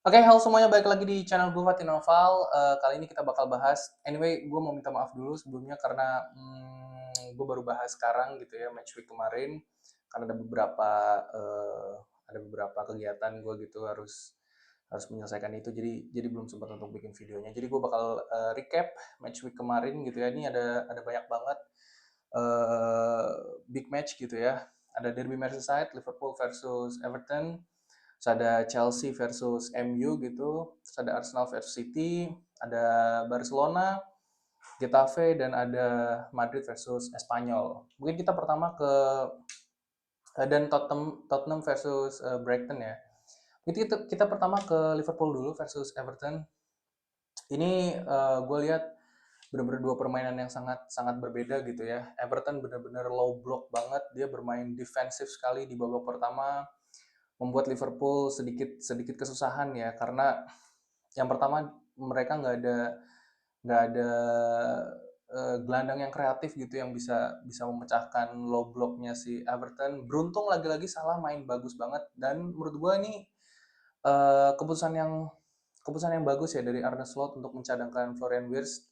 Oke, halo semuanya, balik lagi di channel gue Fatih Noval. Kali ini kita bakal bahas. Anyway, gue mau minta maaf dulu sebelumnya karena gue baru bahas sekarang gitu ya, match week kemarin. Karena eh, ada beberapa kegiatan gue gitu harus harus menyelesaikan itu. Jadi belum sempat untuk bikin videonya. Jadi gue bakal recap match week kemarin gitu ya. Ini ada banyak banget eh, big match gitu ya. Ada Derby Merseyside, Liverpool versus Everton. Terus ada Chelsea versus MU gitu, terus ada Arsenal versus City, ada Barcelona, Getafe, dan ada Madrid versus Espanyol. Mungkin kita pertama ke dan Tottenham versus Brighton ya. Kita pertama ke Liverpool dulu versus Everton. Ini gue lihat benar-benar dua permainan yang sangat sangat berbeda gitu ya. Everton benar-benar low block banget, dia bermain defensif sekali di babak pertama, membuat Liverpool sedikit sedikit kesusahan ya karena yang pertama mereka nggak ada gelandang yang kreatif gitu yang bisa bisa memecahkan low blocknya si Everton. Beruntung lagi-lagi Salah main bagus banget dan menurut gue ini eh, keputusan yang keputusan yang bagus ya dari Arne Slot untuk mencadangkan Florian Wirtz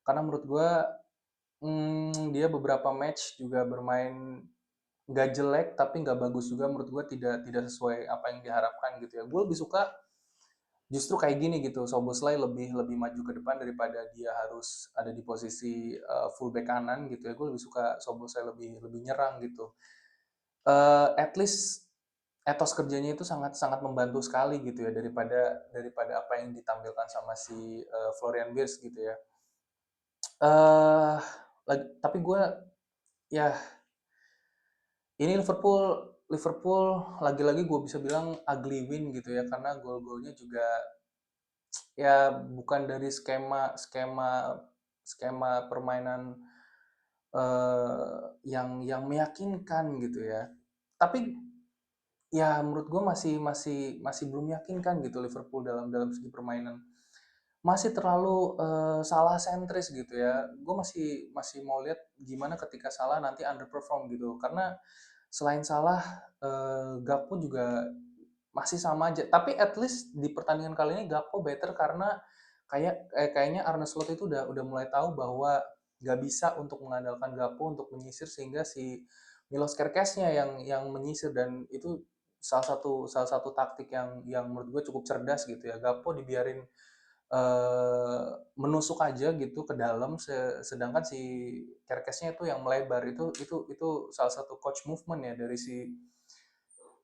karena menurut gue dia beberapa match juga bermain nggak jelek tapi nggak bagus juga, menurut gue tidak tidak sesuai apa yang diharapkan gitu ya. Gue lebih suka justru kayak gini gitu, Soboslai lebih lebih maju ke depan daripada dia harus ada di posisi fullback kanan gitu ya. Gue lebih suka Soboslai lebih lebih nyerang gitu. At least etos kerjanya itu sangat sangat membantu sekali gitu ya daripada daripada apa yang ditampilkan sama si Florian Wirtz gitu ya. Tapi gue ya, ini Liverpool lagi-lagi gue bisa bilang ugly win gitu ya karena gol-golnya juga ya bukan dari skema skema skema permainan yang meyakinkan gitu ya. Tapi ya menurut gue masih masih masih belum meyakinkan gitu Liverpool dalam dalam segi permainan. Masih terlalu salah sentris gitu ya. Gue masih masih mau lihat gimana ketika Salah nanti underperform gitu. Karena selain Salah, Gakpo juga masih sama aja. Tapi at least di pertandingan kali ini Gakpo better karena kayaknya Arne Slot itu udah mulai tahu bahwa nggak bisa untuk mengandalkan Gakpo untuk menyisir sehingga si Milos Kerkesnya yang menyisir, dan itu salah satu taktik yang menurut gue cukup cerdas gitu ya. Gakpo dibiarin menusuk aja gitu ke dalam, sedangkan si Kerkesnya itu yang melebar. Itu salah satu coach movement ya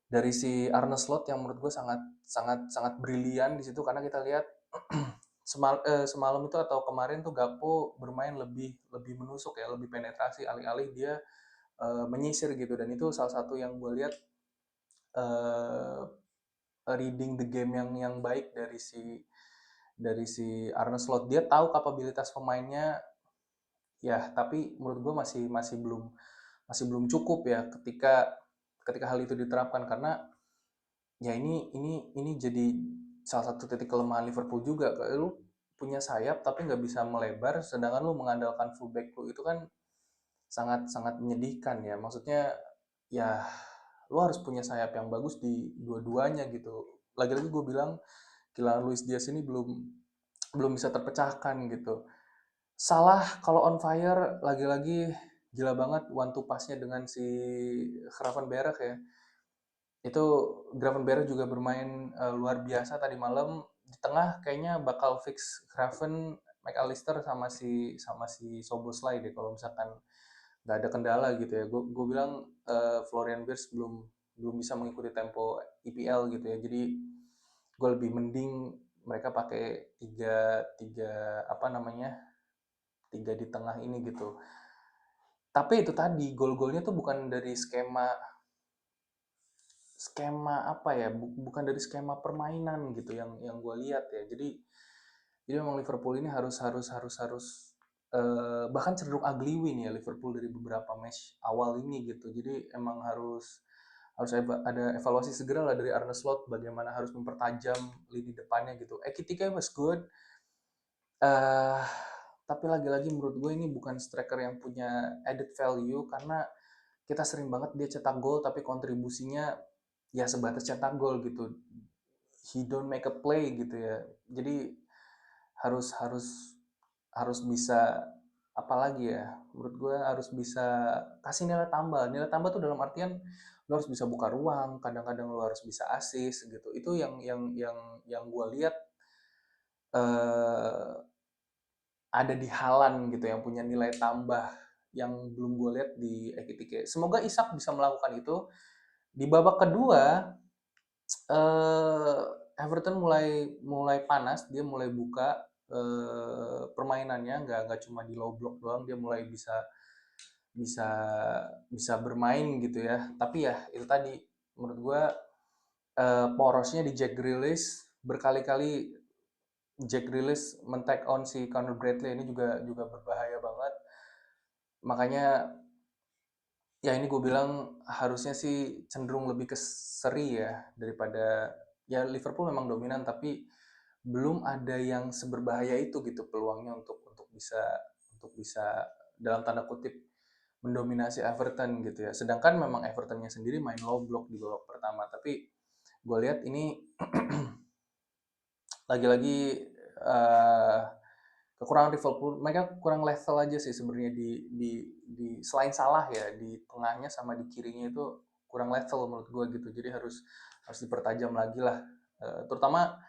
dari si Arne Slot yang menurut gue sangat sangat sangat brilian di situ karena kita lihat semalam itu atau kemarin tuh Gakpo bermain lebih lebih menusuk ya, lebih penetrasi alih-alih dia menyisir gitu, dan itu salah satu yang gue lihat eh, reading the game yang baik dari si Arne Slot. Dia tahu kapabilitas pemainnya ya, tapi menurut gue masih belum cukup ya ketika ketika hal itu diterapkan karena ya ini jadi salah satu titik kelemahan Liverpool juga. Lu punya sayap tapi nggak bisa melebar, sedangkan lu mengandalkan fullback lu itu kan sangat sangat menyedihkan ya. Maksudnya ya lu harus punya sayap yang bagus di dua-duanya gitu. Lagi-lagi gue bilang Kylian Luis Diaz ini belum belum bisa terpecahkan gitu. Salah kalau on fire lagi-lagi gila banget one two pass-nya dengan si Gravenberch ya. Itu Gravenberch juga bermain luar biasa tadi malam. Di tengah kayaknya bakal fix Graven, McAllister sama si Soboslai deh kalau misalkan nggak ada kendala gitu ya. Gue bilang Florian Wirtz belum belum bisa mengikuti tempo EPL gitu ya. Jadi gue lebih mending mereka pakai tiga tiga apa namanya tiga di tengah ini gitu. Tapi itu tadi gol-golnya tuh bukan dari skema skema apa ya, bukan dari skema permainan gitu yang gue lihat ya. Jadi memang Liverpool ini harus harus harus harus bahkan cenderung ugly win ya Liverpool dari beberapa match awal ini gitu. Jadi emang harus harus ada evaluasi segera lah dari Arne Slot bagaimana harus mempertajam lini depannya gitu. Ekitike was good, eh tapi lagi-lagi menurut gue ini bukan striker yang punya added value karena kita sering banget dia cetak gol tapi kontribusinya ya sebatas cetak gol gitu. he don't make a play gitu ya. Jadi harus harus harus bisa apalagi ya, menurut gue harus bisa kasih nilai tambah. Nilai tambah tuh dalam artian lo harus bisa buka ruang, kadang-kadang lo harus bisa assist gitu. Itu yang gue lihat eh, ada di Haaland gitu yang punya nilai tambah yang belum gue lihat di Ekitike. Semoga Isak bisa melakukan itu. Di babak kedua eh, Everton mulai mulai panas, dia mulai buka permainannya, nggak cuma di low block doang, dia mulai bisa bisa bisa bermain gitu ya. Tapi ya itu tadi menurut gue porosnya di Jack Grealish berkali-kali. Jack Grealish men-take on si Conor Bradley ini juga juga berbahaya banget. Makanya ya ini gue bilang harusnya sih cenderung lebih ke seri ya daripada ya Liverpool memang dominan tapi belum ada yang seberbahaya itu gitu peluangnya untuk bisa dalam tanda kutip mendominasi Everton gitu ya. Sedangkan memang Evertonnya sendiri main low block di babak pertama tapi gue lihat ini lagi-lagi uh, kekurangan Liverpool, mereka kurang level aja sih sebenarnya di selain salah ya di tengahnya sama di kirinya itu kurang level menurut gue gitu. Jadi harus dipertajam lagi lah. Terutama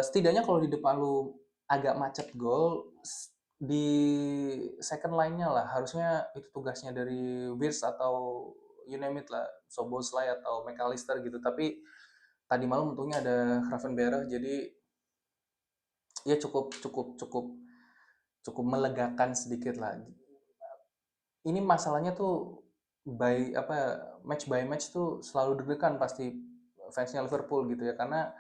setidaknya kalau di depan lu agak macet gol di second line-nya lah harusnya itu tugasnya dari Wirtz atau you name it lah, Szoboszlai atau McAllister gitu. Tapi tadi malam untungnya ada Gravenberch jadi ya cukup cukup cukup cukup melegakan sedikit lah. Ini masalahnya tuh match by match tuh selalu deg-degan pasti fansnya Liverpool gitu ya karena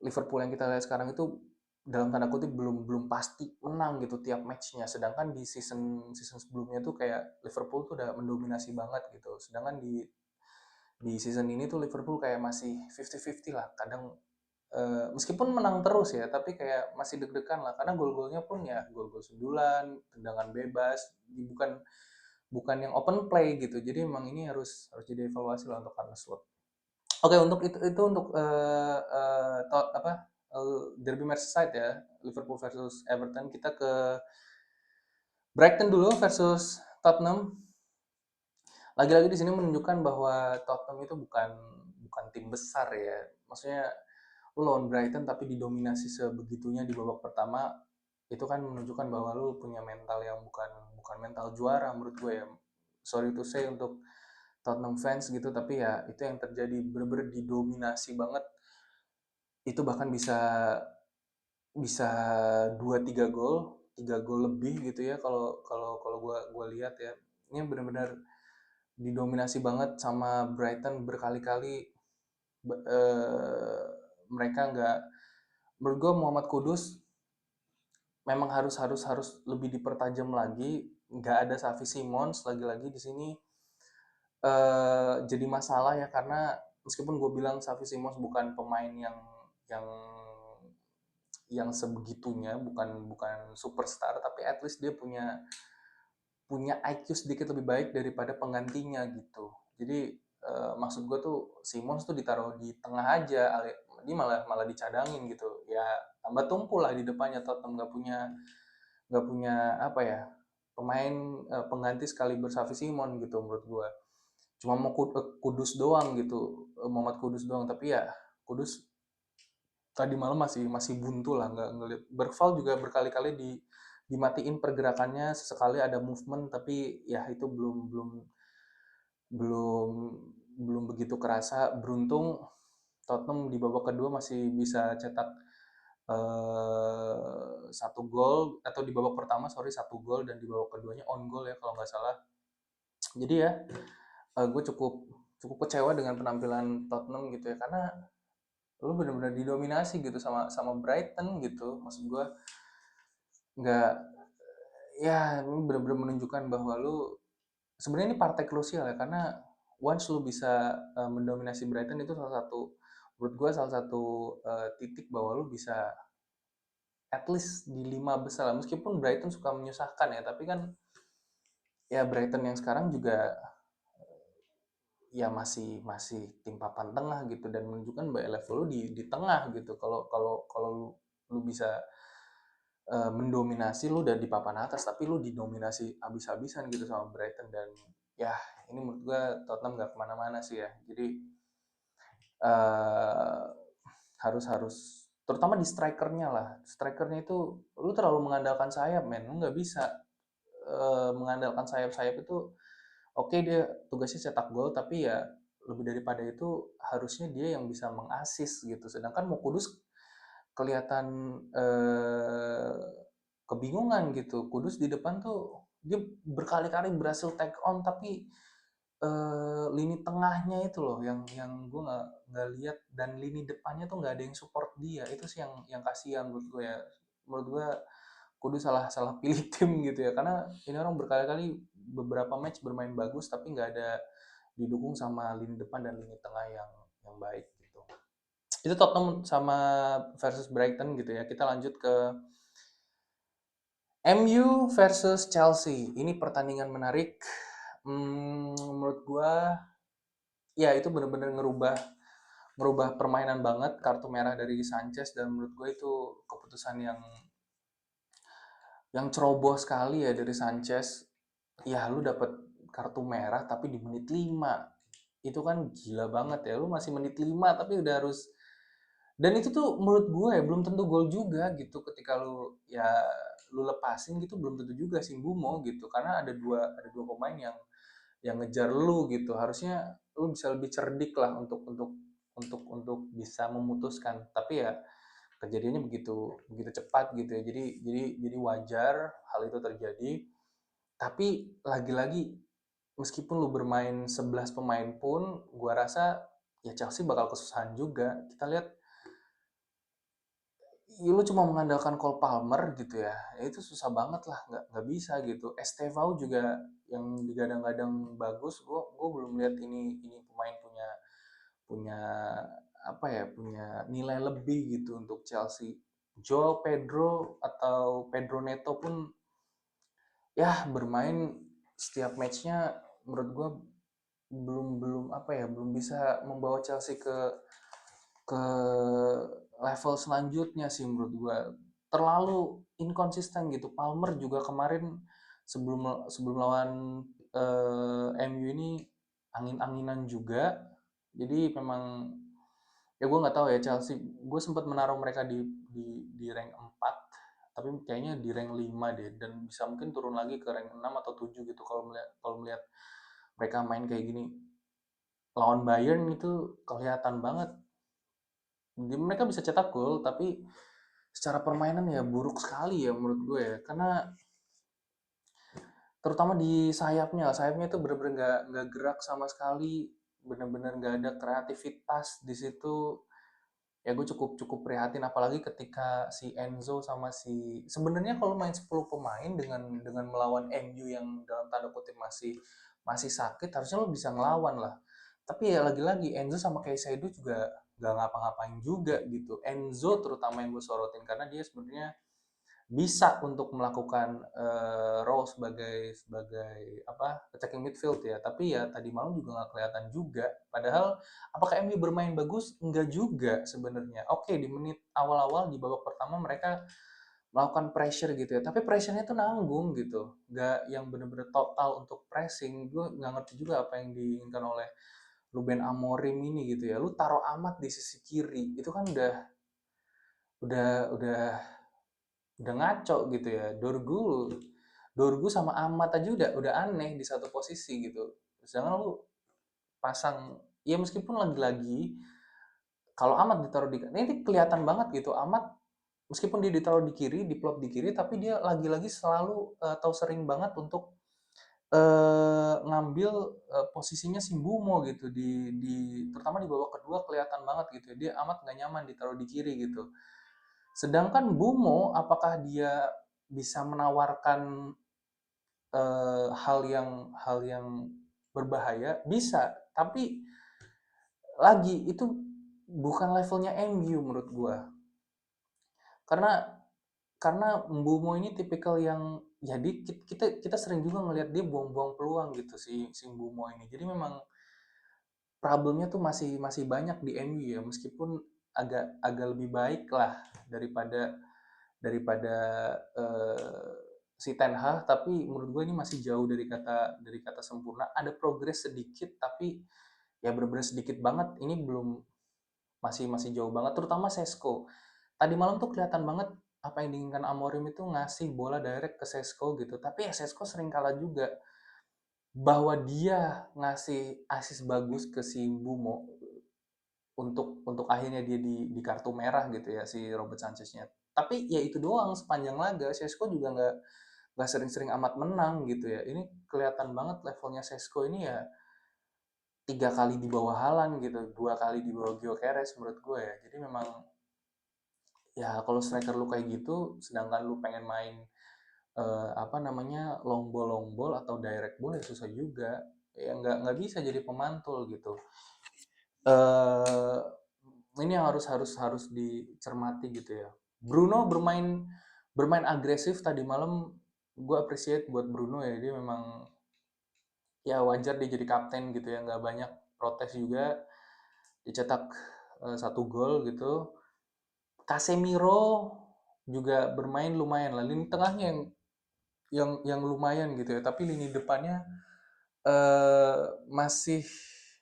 Liverpool yang kita lihat sekarang itu dalam tanda kutip belum belum pasti menang gitu tiap matchnya. Sedangkan di season season sebelumnya tuh kayak Liverpool tuh udah mendominasi banget gitu. Sedangkan di season ini tuh Liverpool kayak masih 50-50 lah. Kadang meskipun menang terus ya, tapi kayak masih deg-degan lah karena gol-golnya pun ya gol-gol sundulan, tendangan bebas, bukan bukan yang open play gitu. Jadi emang ini harus harus jadi evaluasi lah untuk Arne Slot. Oke, untuk itu untuk Derby Merseyside ya, Liverpool versus Everton. Kita ke Brighton dulu versus Tottenham. Lagi-lagi di sini menunjukkan bahwa Tottenham itu bukan bukan tim besar ya. Maksudnya lu lawan Brighton tapi didominasi sebegitunya di babak pertama itu kan menunjukkan bahwa lu punya mental yang bukan bukan mental juara menurut gue ya. Sorry to say untuk Tottenham fans gitu tapi ya itu yang terjadi bener-bener didominasi banget. Itu bahkan bisa bisa 2-3 gol, 3 gol lebih gitu ya kalau kalau kalau gua lihat ya. Ini benar-benar didominasi banget sama Brighton berkali-kali mereka nggak menurut gue Muhammad Kudus memang harus harus harus lebih dipertajam lagi. Nggak ada Xavi Simons lagi-lagi di sini jadi masalah ya karena meskipun gue bilang Xavi Simons bukan pemain yang yang sebegitunya bukan bukan superstar tapi at least dia punya punya IQ sedikit lebih baik daripada penggantinya gitu. Jadi maksud gue tuh Simons tuh ditaruh di tengah aja, dia malah malah dicadangin gitu. Ya tambah tumpul lah di depannya Tottenham nggak punya apa ya pemain pengganti sekali Xavi Simon gitu menurut gue. Cuma mau Kudus doang gitu, Muhammad Kudus doang. Tapi ya Kudus tadi malam masih masih buntu lah nggak ngeliat Bergval juga berkali-kali dimatiin pergerakannya sesekali ada movement tapi ya itu belum belum belum belum begitu kerasa beruntung Tottenham di babak kedua masih bisa cetak 1 gol atau di babak pertama sorry 1 gol dan di babak keduanya on goal ya kalau nggak salah jadi ya gue cukup cukup kecewa dengan penampilan Tottenham gitu ya karena lu benar-benar didominasi gitu sama sama Brighton gitu maksud gue nggak ya lu benar-benar menunjukkan bahwa lu sebenarnya ini partai krusial ya karena once lu bisa mendominasi Brighton itu salah satu menurut gue salah satu titik bahwa lu bisa at least di 5 besar meskipun Brighton suka menyusahkan ya tapi kan ya Brighton yang sekarang juga ya masih masih tim papan tengah gitu dan menunjukkan bahwa level lu di tengah gitu. Kalau kalau kalau lu bisa mendominasi, lu udah di papan atas tapi lu didominasi habis-habisan gitu sama Brighton. Dan ya ini menurut gua Tottenham nggak kemana-mana sih ya. Jadi eh harus harus terutama di strikernya lah. Strikernya itu lu terlalu mengandalkan sayap, men. Lu nggak bisa mengandalkan sayap-sayap itu. Oke, dia tugasnya cetak gol, tapi ya lebih daripada itu harusnya dia yang bisa mengasis gitu. Sedangkan mau Kudus kelihatan kebingungan gitu. Kudus di depan tuh dia berkali-kali berhasil take on, tapi lini tengahnya itu loh yang gue nggak lihat, dan lini depannya tuh nggak ada yang support dia. Itu sih yang kasihan menurut gue ya. Menurut gue Kudus salah salah pilih tim gitu ya, karena ini orang berkali-kali beberapa match bermain bagus tapi nggak ada didukung sama lini depan dan lini tengah yang baik gitu. Itu Tottenham sama versus Brighton gitu ya. Kita lanjut ke MU versus Chelsea. Ini pertandingan menarik. Menurut gua ya itu benar-benar ngerubah ngerubah permainan banget, kartu merah dari Sanchez, dan menurut gue itu keputusan yang ceroboh sekali ya dari Sanchez. Ya lu dapet kartu merah tapi di menit 5. Itu kan gila banget ya. Lu masih menit 5 tapi udah harus, dan itu tuh menurut gue ya belum tentu gol juga gitu. Ketika lu lepasin gitu belum tentu juga sih Bumo gitu, karena ada dua pemain yang ngejar lu gitu. Harusnya lu bisa lebih cerdik lah untuk bisa memutuskan. Tapi ya kejadiannya begitu begitu cepat gitu ya. Jadi wajar hal itu terjadi. Tapi lagi-lagi meskipun lu bermain 11 pemain pun gua rasa ya Chelsea bakal kesusahan juga. Kita lihat ya lu cuma mengandalkan Cole Palmer gitu ya, ya itu susah banget lah, nggak bisa gitu. Estevao juga yang digadang-gadang bagus, gua belum lihat ini pemain punya punya apa ya, punya nilai lebih gitu untuk Chelsea. Joao Pedro atau Pedro Neto pun ya bermain setiap matchnya menurut gue belum belum apa ya, belum bisa membawa Chelsea ke level selanjutnya sih menurut gue. Terlalu inkonsisten gitu. Palmer juga kemarin sebelum sebelum lawan MU ini angin-anginan juga. Jadi memang ya gue nggak tahu ya Chelsea. Gue sempat menaruh mereka di rank 4, tapi kayaknya di rank 5 deh, dan bisa mungkin turun lagi ke rank 6 atau 7 gitu kalau melihat mereka main kayak gini. Lawan Bayern itu kelihatan banget. Mereka bisa cetak gol, tapi secara permainan ya buruk sekali ya menurut gue ya. Karena terutama di sayapnya itu bener-bener nggak gerak sama sekali, bener-bener nggak ada kreativitas di situ. Ya gue cukup cukup prihatin, apalagi ketika si Enzo sama sebenarnya kalau main 10 pemain dengan melawan MU yang dalam tanda kutip masih masih sakit, harusnya lo bisa ngelawan lah. Tapi ya lagi-lagi Enzo sama Caicedo juga nggak ngapa-ngapain juga gitu. Enzo terutama yang gue sorotin karena dia sebenarnya bisa untuk melakukan role sebagai sebagai apa, attacking midfield ya, tapi ya tadi malam juga nggak kelihatan juga. Padahal apakah MU bermain bagus? Enggak juga sebenarnya. Oke, di menit awal-awal di babak pertama mereka melakukan pressure gitu ya, tapi pressure-nya tuh nanggung gitu, nggak yang bener-bener total untuk pressing. Gue nggak ngerti juga apa yang diinginkan oleh Ruben Amorim ini gitu ya. Lu taruh Amat di sisi kiri itu kan udah ngaco gitu ya. Dorgu sama Amat aja udah aneh di satu posisi gitu. Sedangkan lu pasang, ya meskipun lagi-lagi kalau Amat ditaruh di ini kelihatan banget gitu. Amat meskipun dia ditaruh di kiri, diplot di kiri, tapi dia lagi-lagi selalu atau sering banget untuk ngambil posisinya si Mbumo gitu di terutama di babak kedua kelihatan banget gitu ya. Dia Amat nggak nyaman ditaruh di kiri gitu. Sedangkan Bumo, apakah dia bisa menawarkan hal yang berbahaya? Bisa, tapi lagi itu bukan levelnya MU menurut gua. Karena karena Mbumo ini tipikal yang jadi kita kita sering juga ngelihat dia buang-buang peluang gitu si si Mbumo ini. Jadi memang problemnya tuh masih masih banyak di MU ya, meskipun agak agak lebih baik lah daripada daripada si Ten Hag, tapi menurut gue ini masih jauh dari kata sempurna. Ada progres sedikit, tapi ya benar-benar sedikit banget. Ini belum, masih masih jauh banget. Terutama Sesko. Tadi malam tuh kelihatan banget apa yang diinginkan Amorim itu ngasih bola direct ke Sesko gitu. Tapi ya Sesko sering kalah juga. Bahwa dia ngasih assist bagus ke si Bumo untuk akhirnya dia di kartu merah gitu ya si Robert Sanchez-nya. Tapi ya itu doang sepanjang laga. Sesko juga nggak sering-sering amat menang gitu ya. Ini kelihatan banget levelnya Sesko ini ya 3 kali di bawah Haaland gitu, 2 kali di bawah Gyökeres menurut gue ya. Jadi memang ya kalau striker lu kayak gitu, sedangkan lu pengen main apa namanya long ball atau direct ball ya susah juga. Ya nggak bisa jadi pemantul gitu. eh ini yang harus harus harus dicermati gitu ya. Bruno bermain bermain agresif tadi malam, gue appreciate buat Bruno ya, dia memang ya wajar dia jadi kapten gitu ya, nggak banyak protes juga, dicetak 1 gol gitu. Casemiro juga bermain lumayan lah, lini tengahnya yang lumayan gitu ya, tapi lini depannya masih,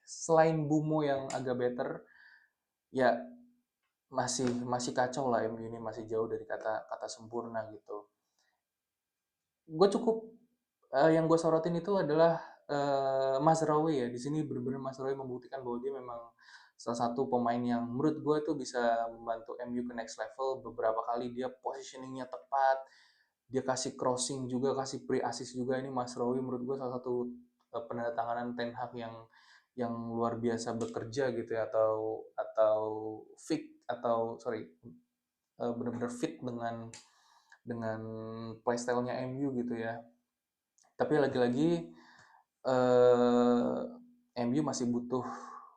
selain Bumo yang agak better ya, masih masih kacau lah. MU ini masih jauh dari kata kata sempurna gitu. Gue cukup yang gue sorotin itu adalah Mazraoui ya. Di sini benar-benar Mazraoui membuktikan bahwa dia memang salah satu pemain yang menurut gue tuh bisa membantu MU ke next level. Beberapa kali dia positioningnya tepat, dia kasih crossing juga, kasih pre assist juga. Ini Mazraoui menurut gue salah satu penandatanganan Ten Hag yang luar biasa bekerja gitu ya, atau fit, atau sorry, benar-benar fit dengan playstyle-nya MU gitu ya. Tapi lagi-lagi eh, MU masih butuh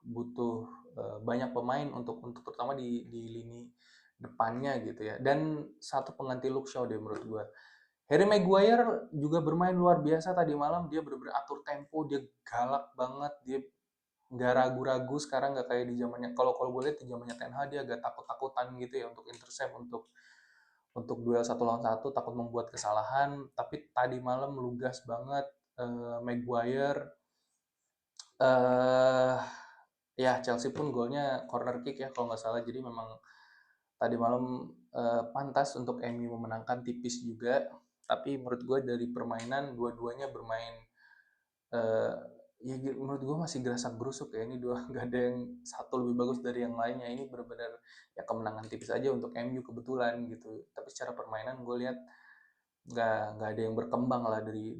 butuh banyak pemain untuk terutama di lini depannya gitu ya. Dan satu pengganti Luke Shaw deh menurut gue. Harry Maguire juga bermain luar biasa tadi malam. Dia benar-benar atur tempo, dia galak banget, dia nggak ragu-ragu sekarang, nggak kayak di zamannya, kalau kalau gue lihat di zamannya Ten Hag dia agak takut-takutan gitu ya untuk intercept, untuk duel 1 lawan 1, takut membuat kesalahan. Tapi tadi malam lugas banget. Maguire, eh ya Chelsea pun golnya corner kick ya kalau nggak salah. Jadi memang tadi malam pantas untuk MU memenangkan, tipis juga. Tapi menurut gue dari permainan dua-duanya bermain, eh ya menurut gue masih gerasak gerusuk ya. Ini dua nggak ada yang satu lebih bagus dari yang lainnya. Ini benar-benar ya kemenangan tipis aja untuk MU kebetulan gitu. Tapi secara permainan gue lihat nggak ada yang berkembang lah dari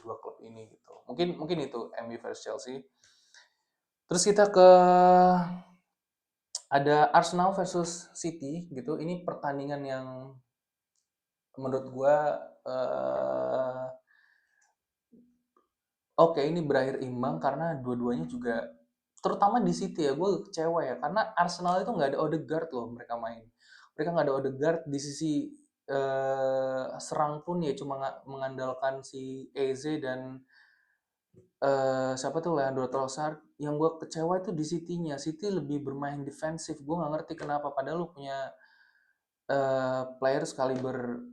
dua klub ini gitu. Mungkin mungkin itu MU versus Chelsea. Terus kita ke ada Arsenal versus City gitu. Ini pertandingan yang menurut gua eh oke, ini berakhir imbang karena dua-duanya juga, terutama di City ya, gue kecewa ya karena Arsenal itu nggak ada Odegaard loh mereka main. Mereka nggak ada Odegaard di sisi serang pun ya cuma mengandalkan si Eze dan siapa tuh Leandro Trossard. Yang gue kecewa itu di City-nya. City lebih bermain defensif. Gue nggak ngerti kenapa. Padahal lu punya player sekaliber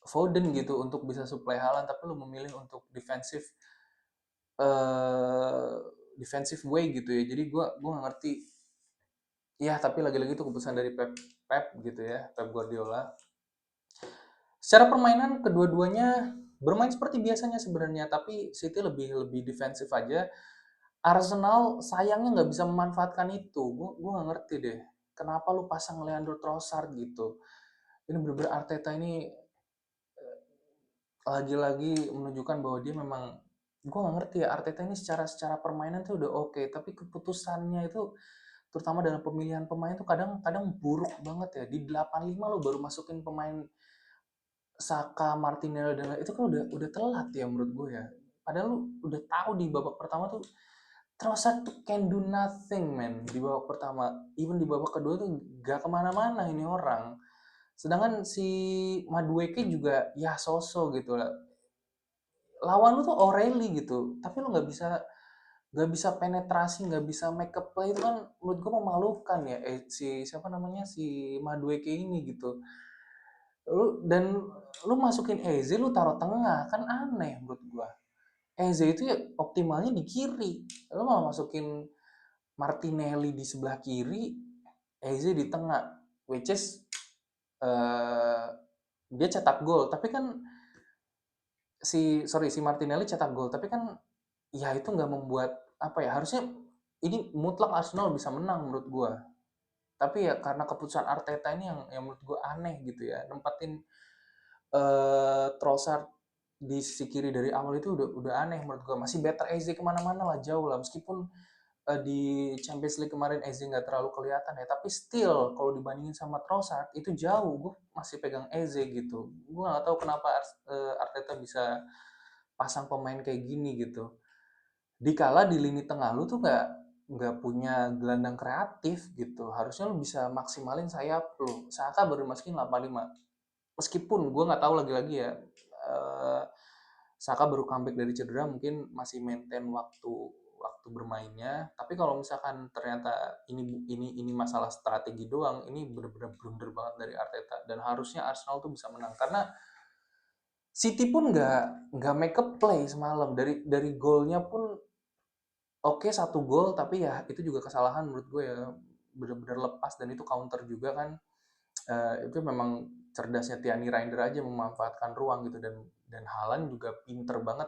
Foden gitu untuk bisa supply Haaland, tapi lu memilih untuk eh defensive way gitu ya. Jadi gue nggak ngerti. Ya tapi lagi-lagi itu keputusan dari Pep gitu ya, Pep Guardiola. Secara permainan kedua-duanya bermain seperti biasanya sebenarnya, tapi City lebih lebih defensif aja. Arsenal sayangnya nggak bisa memanfaatkan itu. Gue nggak ngerti deh. Kenapa lu pasang Leandro Trossard gitu? Ini bener-bener Arteta ini lagi-lagi menunjukkan bahwa dia memang, gue nggak ngerti ya, Arteta ini secara secara permainan tuh udah oke, tapi keputusannya itu terutama dalam pemilihan pemain tuh kadang-kadang buruk banget ya. Di 85 lo baru masukin pemain Saka, Martinelli dan lain itu kan udah telat ya menurut gue ya. Padahal lu udah tahu di babak pertama tuh Trossard tuh can do nothing man di babak pertama. Even di babak kedua tuh gak kemana-mana ini orang. Sedangkan si Madueke juga ya sosok gitu lah. Lawan lu tuh O'Reilly gitu, tapi lu nggak bisa nggak bisa penetrasi, nggak bisa make up play itu kan menurut gue memalukan ya. Si siapa namanya si Madueke ini gitu. Lu masukin Eze lu taruh tengah kan aneh menurut gua. Eze itu ya optimalnya di kiri. Lu malah masukin Martinelli di sebelah kiri, Eze di tengah. Which is eh, dia cetak gol, tapi kan si Martinelli cetak gol, tapi kan ya itu nggak membuat apa ya, harusnya ini mutlak Arsenal bisa menang menurut gua. Tapi ya karena keputusan Arteta ini yang menurut gua aneh gitu ya, nempatin Trossard di sisi kiri dari awal itu udah aneh menurut gua. Masih better Eze kemana-mana lah, jauh lah, meskipun di Champions League kemarin Eze nggak terlalu kelihatan ya, tapi still kalau dibandingin sama Trossard itu jauh. Gue masih pegang Eze gitu. Gue nggak tahu kenapa Arteta bisa pasang pemain kayak gini gitu. Dikala di lini tengah lu tuh nggak punya gelandang kreatif gitu. Harusnya lu bisa maksimalin sayap lu. Saka baru masukin 85. Meskipun gue nggak tahu lagi-lagi ya, eh, Saka baru comeback dari cedera, mungkin masih maintain waktu waktu bermainnya. Tapi kalau misalkan ternyata ini masalah strategi doang, ini bener-bener blunder banget dari Arteta. Dan harusnya Arsenal tuh bisa menang karena City pun nggak make up play semalam. Dari golnya pun oke, satu gol, tapi ya itu juga kesalahan menurut gue ya, bener-bener lepas dan itu counter juga kan. Itu memang cerdasnya Tiani Reiner aja memanfaatkan ruang gitu, dan Haaland juga pinter banget,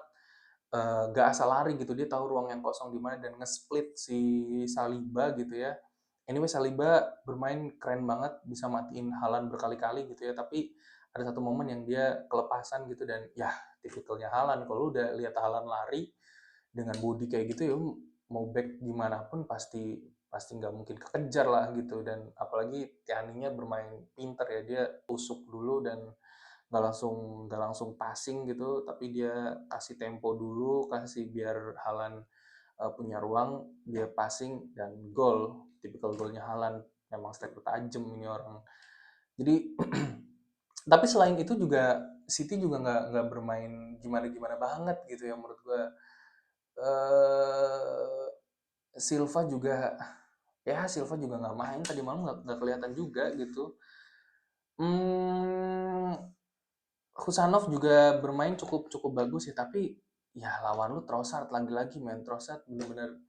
gak asal lari gitu, dia tahu ruang yang kosong di mana dan nge-split si Saliba gitu ya. Anyway, Saliba bermain keren banget, bisa matiin Haaland berkali-kali gitu ya, tapi ada satu momen yang dia kelepasan gitu, dan ya tipikalnya Haaland, kalau lu udah lihat Haaland lari dengan body kayak gitu ya, mau back gimana pun pasti pasti nggak mungkin kekejar lah gitu. Dan apalagi Tianinya bermain pinter ya, dia tusuk dulu dan nggak langsung passing gitu, tapi dia kasih tempo dulu, kasih biar Halan punya ruang, dia passing dan gol. Tipikal golnya Halan, memang striker tajam ini orang. Jadi tapi selain itu juga City juga nggak bermain gimana-gimana banget gitu ya menurut gue. eh Silva juga nggak main tadi malam, nggak kelihatan juga gitu. Hmm, Husanov juga bermain cukup cukup bagus ya, tapi ya lawan lu Trossard lagi-lagi, men. Trossard bener-bener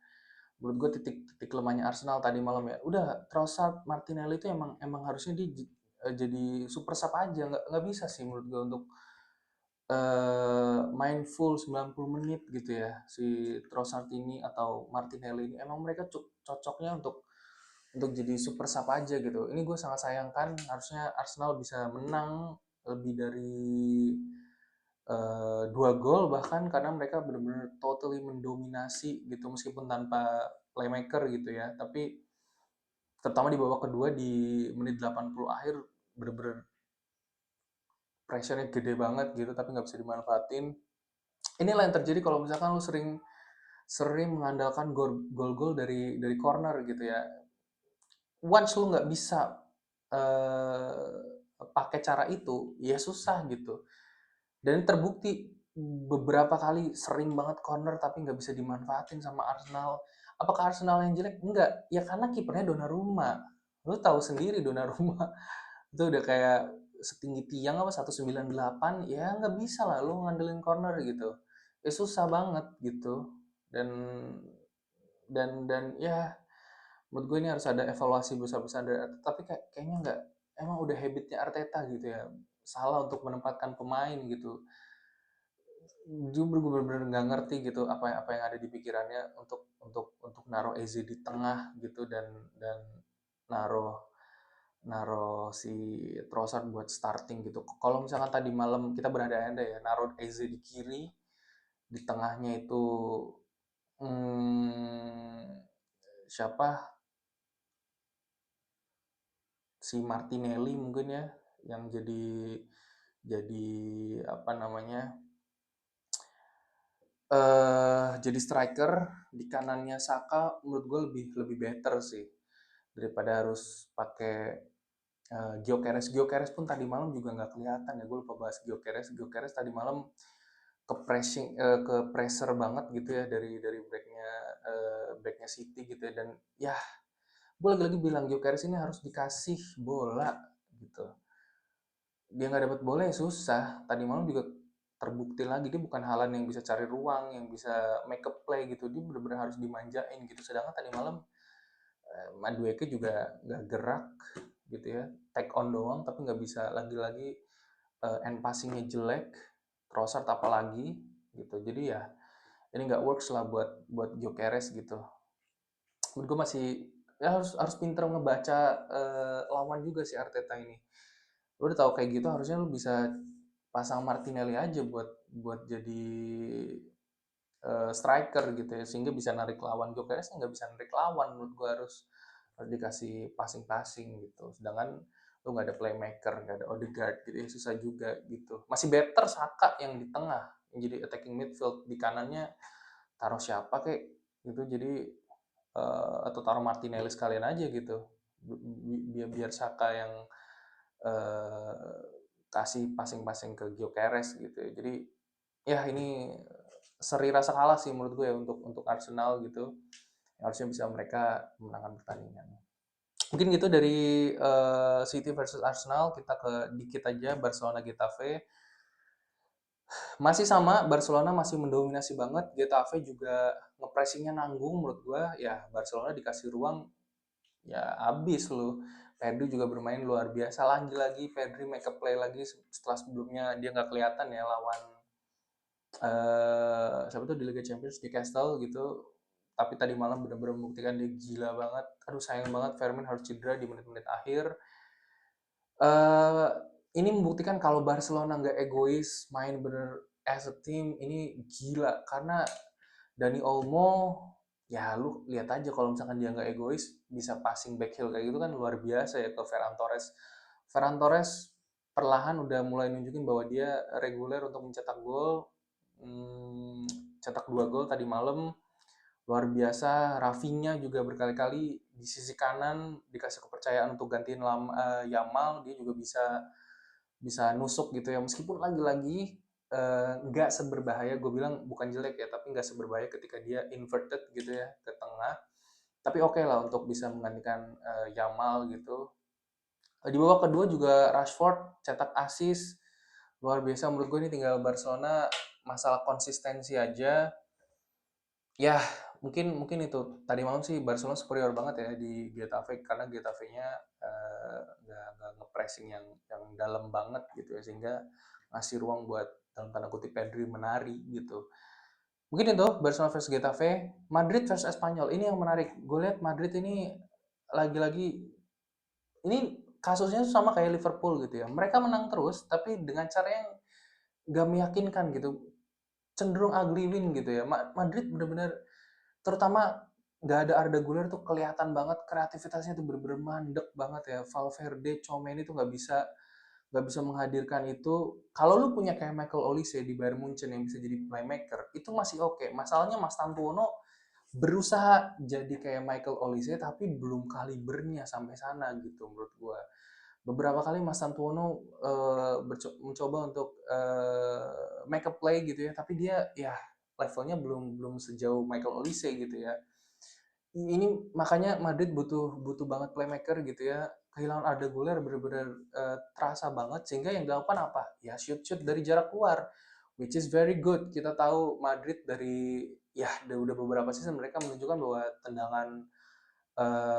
menurut gue titik lemahnya Arsenal tadi malam ya. Udah Trossard, Martinelli itu emang emang harusnya jadi super sub aja, nggak bisa sih menurut gue untuk main full 90 menit gitu ya, si Trossard ini atau Martinelli ini. Emang mereka cocoknya untuk jadi super sub aja gitu. Ini gue sangat sayangkan, harusnya Arsenal bisa menang lebih dari 2 gol bahkan, karena mereka benar-benar totally mendominasi gitu meskipun tanpa playmaker gitu ya. Tapi terutama di babak kedua di menit 80 akhir, bener-bener pressure-nya gede banget gitu, tapi nggak bisa dimanfaatin. Inilah yang terjadi kalau misalkan lu sering sering mengandalkan gol-gol dari corner gitu ya. Once lu nggak bisa eh, pakai cara itu, ya susah gitu. Dan terbukti beberapa kali sering banget corner tapi nggak bisa dimanfaatin sama Arsenal. Apakah Arsenal yang jelek? Enggak. Ya karena kipernya Donnarumma. Lu tahu sendiri Donnarumma itu udah kayak setinggi tiang apa 198, ya nggak bisa lah lu ngandelin corner gitu. Ya susah banget gitu. Dan dan ya menurut gue ini harus ada evaluasi besar-besar dari Arteta. Tapi kayaknya nggak, emang udah habitnya Arteta gitu ya, salah untuk menempatkan pemain gitu. Jujur gue bener-bener nggak ngerti gitu apa yang ada di pikirannya untuk naruh Eze di tengah gitu, dan naruh naruh si Trossard buat starting gitu. Kalau misalkan tadi malam kita berandai-andai ya, naruh Eze di kiri, di tengahnya itu hmm, siapa, si Martinelli mungkin ya, yang jadi apa namanya, jadi striker. Di kanannya Saka menurut gue lebih lebih better sih daripada harus pakai Gyökeres. Gyökeres pun tadi malam juga nggak kelihatan ya, gue lupa bahas Gyökeres. Gyökeres tadi malam ke pressing ke pressure banget gitu ya dari backnya City gitu ya, dan ya gue lagi-lagi bilang Gyökeres ini harus dikasih bola gitu. Dia nggak dapat bola ya susah. Tadi malam juga terbukti lagi dia bukan Haaland yang bisa cari ruang, yang bisa make up play gitu. Dia benar-benar harus dimanjain gitu. Sedangkan tadi malam Madueke juga nggak gerak gitu ya, take on doang tapi nggak bisa, lagi-lagi end passingnya jelek, Trossard apalagi gitu. Jadi ya ini nggak works lah buat buat Gyökeres gitu. Menurut gue masih ya harus pinter ngebaca lawan juga si Arteta ini. Lu udah tahu kayak gitu harusnya lu bisa pasang Martinelli aja buat buat jadi striker gitu ya, sehingga bisa narik lawan. Gyökeres nggak bisa narik lawan, menurut gua harus dikasih passing-passing gitu. Sedangkan lu nggak ada playmaker, nggak ada Odegaard gitu ya, susah juga gitu. Masih better Saka yang di tengah, yang jadi attacking midfield. Di kanannya taruh siapa kek gitu, jadi atau taruh Martinelli sekalian aja gitu. Biar biar Saka yang eh, kasih passing-passing ke Gyökeres gitu ya. Jadi ya ini seri rasa kalah sih menurut gue ya untuk Arsenal gitu. Harusnya bisa mereka memenangkan pertandingan. Mungkin gitu dari City versus Arsenal, kita ke dikit aja Barcelona Getafe. Masih sama, Barcelona masih mendominasi banget. Getafe juga ngepressingnya nanggung menurut gue. Ya Barcelona dikasih ruang ya habis lu. Pedri juga bermain luar biasa, lagi-lagi Pedri make up play lagi setelah sebelumnya dia nggak kelihatan ya lawan siapa tuh di Liga Champions Newcastle gitu. Tapi tadi malam benar-benar membuktikan dia gila banget. Aduh sayang banget Fermin harus cedera di menit-menit akhir. eh ini membuktikan kalau Barcelona nggak egois, main bener as a team, ini gila. Karena Dani Olmo, ya lu lihat aja kalau misalkan dia nggak egois, bisa passing backheel kayak gitu kan luar biasa ya ke Ferran Torres. Ferran Torres perlahan udah mulai nunjukin bahwa dia reguler untuk mencetak gol. Hmm, cetak 2 gol tadi malam, luar biasa. Rafinha juga berkali-kali di sisi kanan dikasih kepercayaan untuk gantiin Yamal, dia juga bisa bisa nusuk gitu ya, meskipun lagi-lagi nggak seberbahaya, gue bilang bukan jelek ya, tapi nggak seberbahaya ketika dia inverted gitu ya ke tengah. Tapi oke lah untuk bisa menggantikan Yamal gitu. Di babak kedua juga Rashford cetak assist luar biasa. Menurut gue ini tinggal Barcelona masalah konsistensi aja. Ya, mungkin mungkin itu. Tadi malam sih Barcelona superior banget ya di Getafe, karena Getafe-nya nggak nge-pressing yang dalam banget gitu ya, sehingga ngasih ruang buat dalam tanda kutip Pedri menari gitu. Mungkin itu Barcelona versus Getafe. Madrid versus Espanyol ini yang menarik. Gue lihat Madrid ini lagi-lagi ini kasusnya sama kayak Liverpool gitu ya. Mereka menang terus tapi dengan cara yang gak meyakinkan gitu. Cenderung ugly win gitu ya. Madrid benar-benar, terutama nggak ada Arda Güler tuh kelihatan banget kreativitasnya tuh bener-bener mandek banget ya. Valverde, Tchouaméni tuh nggak bisa menghadirkan itu. Kalau lu punya kayak Michael Olise di Bayern Munchen yang bisa jadi playmaker, itu masih oke. Masalahnya Mas Tantuono berusaha jadi kayak Michael Olise tapi belum kalibernya sampai sana gitu menurut gua. Beberapa kali Mas Tantuono mencoba untuk make a play gitu ya, tapi dia ya levelnya belum belum sejauh Michael Olise gitu ya. Ini makanya Madrid butuh butuh banget playmaker gitu ya. Kehilangan Arda Güler benar-benar terasa banget, sehingga yang dilakukan apa? Ya shoot-shoot dari jarak luar, which is very good. Kita tahu Madrid dari ya udah beberapa season mereka menunjukkan bahwa tendangan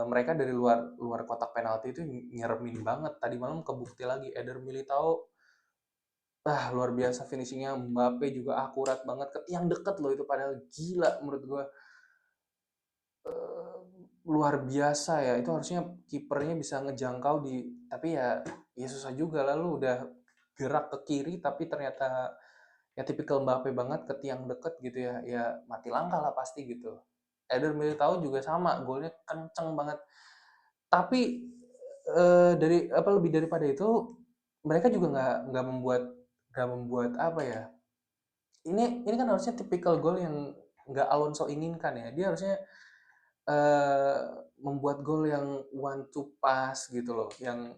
mereka dari luar luar kotak penalti itu nyeremin banget. Tadi malam kebukti lagi Eder Militao, luar biasa finishingnya. Mbappe juga akurat banget ke tiang deket loh itu, padahal gila menurut gua. eh, Luar biasa ya, itu harusnya kipernya bisa ngejangkau di, tapi ya susah juga, lalu udah gerak ke kiri tapi ternyata ya tipikal Mbappe banget ke tiang deket gitu ya, ya mati langkah lah pasti gitu. Eder Militao juga sama, golnya kenceng banget. Tapi dari apa, lebih daripada itu mereka juga nggak membuat apa ya, ini kan harusnya tipikal gol yang nggak Alonso inginkan ya. Dia harusnya eh, membuat gol yang one two pass gitu loh, yang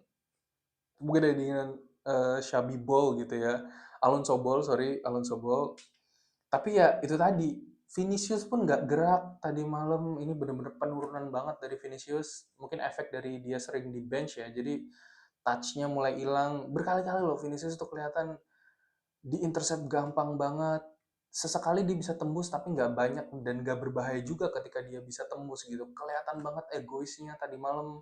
mungkin ada dengan Shabby Ball gitu ya, Alonso Ball, sorry, Alonso Ball. Tapi ya itu tadi, Vinicius pun nggak gerak tadi malam. Ini bener-bener penurunan banget dari Vinicius. Mungkin efek dari dia sering di bench ya. Jadi touch-nya mulai hilang. Berkali-kali loh Vinicius tuh kelihatan di intercept gampang banget. Sesekali dia bisa tembus tapi nggak banyak dan nggak berbahaya juga ketika dia bisa tembus gitu. Kelihatan banget egoisnya tadi malam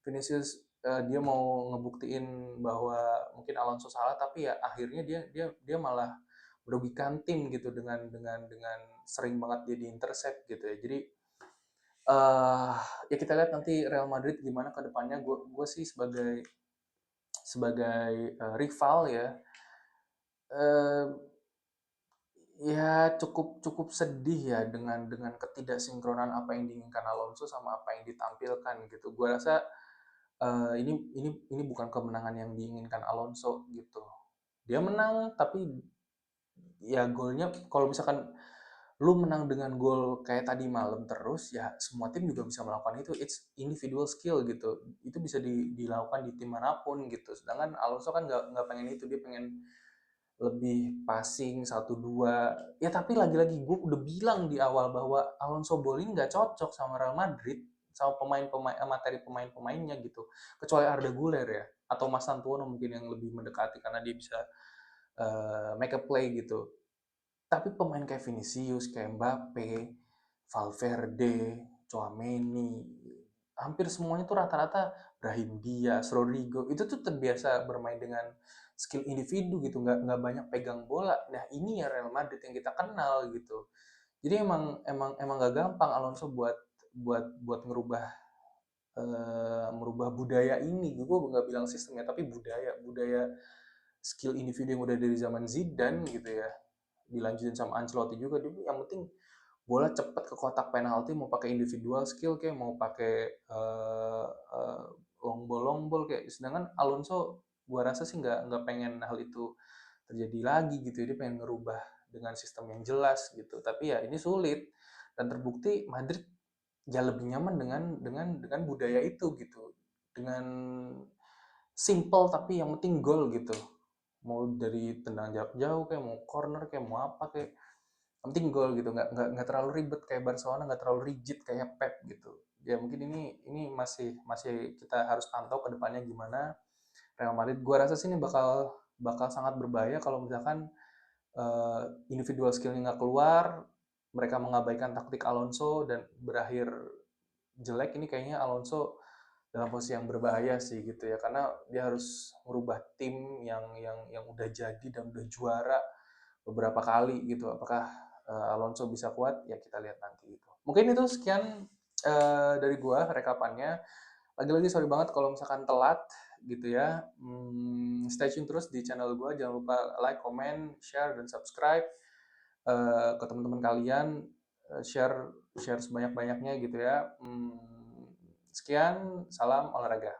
Vinicius, dia mau ngebuktiin bahwa mungkin Alonso salah tapi ya akhirnya dia malah merugikan tim gitu dengan sering banget dia di intercept gitu ya. Jadi ya kita lihat nanti Real Madrid gimana ke depannya. Gue sih sebagai sebagai rival ya, eh, ya cukup cukup sedih ya dengan ketidaksinkronan apa yang diinginkan Alonso sama apa yang ditampilkan gitu. Gue rasa ini bukan kemenangan yang diinginkan Alonso gitu. Dia menang tapi ya golnya kalau misalkan lu menang dengan gol kayak tadi malam terus ya semua tim juga bisa melakukan itu. It's individual skill gitu. Itu bisa dilakukan di tim manapun gitu. Sedangkan Alonso kan nggak pengen itu, dia pengen lebih passing satu dua. Ya tapi lagi-lagi gue udah bilang di awal bahwa Alonso Bolin nggak cocok sama Real Madrid, sama pemain-pemain materi pemain-pemainnya gitu. Kecuali Arda Güler ya atau Mas Antuono mungkin yang lebih mendekati karena dia bisa make a play gitu. Tapi pemain kayak Vinicius, kayak Mbappe, Valverde, Tchouaméni, hampir semuanya tuh rata-rata Brahim Diaz, Rodrigo, itu tuh terbiasa bermain dengan skill individu gitu, nggak banyak pegang bola. Nah ini ya Real Madrid yang kita kenal gitu. Jadi emang nggak gampang Alonso buat buat merubah budaya ini. Gue nggak bilang sistemnya, tapi budaya skill individu yang udah dari zaman Zidane gitu ya, dilanjutin sama Ancelotti juga. Dia yang penting bola cepat ke kotak penalti, mau pakai individual skill kayak mau pakai long ball kayak. Sedangkan Alonso gua rasa sih nggak pengen hal itu terjadi lagi gitu ya. Dia pengen ngerubah dengan sistem yang jelas gitu, tapi ya ini sulit dan terbukti Madrid ya lebih nyaman dengan budaya itu gitu, dengan simple tapi yang penting gol gitu, mau dari tendang jarak jauh kayak mau corner kayak mau apa kayak, yang penting gol gitu, nggak terlalu ribet kayak Barcelona, nggak terlalu rigid kayak Pep gitu. Ya mungkin ini masih masih kita harus pantau ke depannya gimana Real Madrid. Gua rasa sih ini bakal bakal sangat berbahaya kalau misalkan individual skillnya nggak keluar, mereka mengabaikan taktik Alonso dan berakhir jelek. Ini kayaknya Alonso dalam posisi yang berbahaya sih gitu ya, karena dia harus merubah tim yang udah jadi dan udah juara beberapa kali gitu. Apakah Alonso bisa kuat? Ya kita lihat nanti gitu. Mungkin itu sekian dari gua rekapannya. Lagi-lagi sorry banget kalau misalkan telat gitu ya. Stay tune terus di channel gua. Jangan lupa like, comment, share, dan subscribe ke teman-teman kalian. Share share sebanyak-banyaknya gitu ya. Sekian, salam olahraga.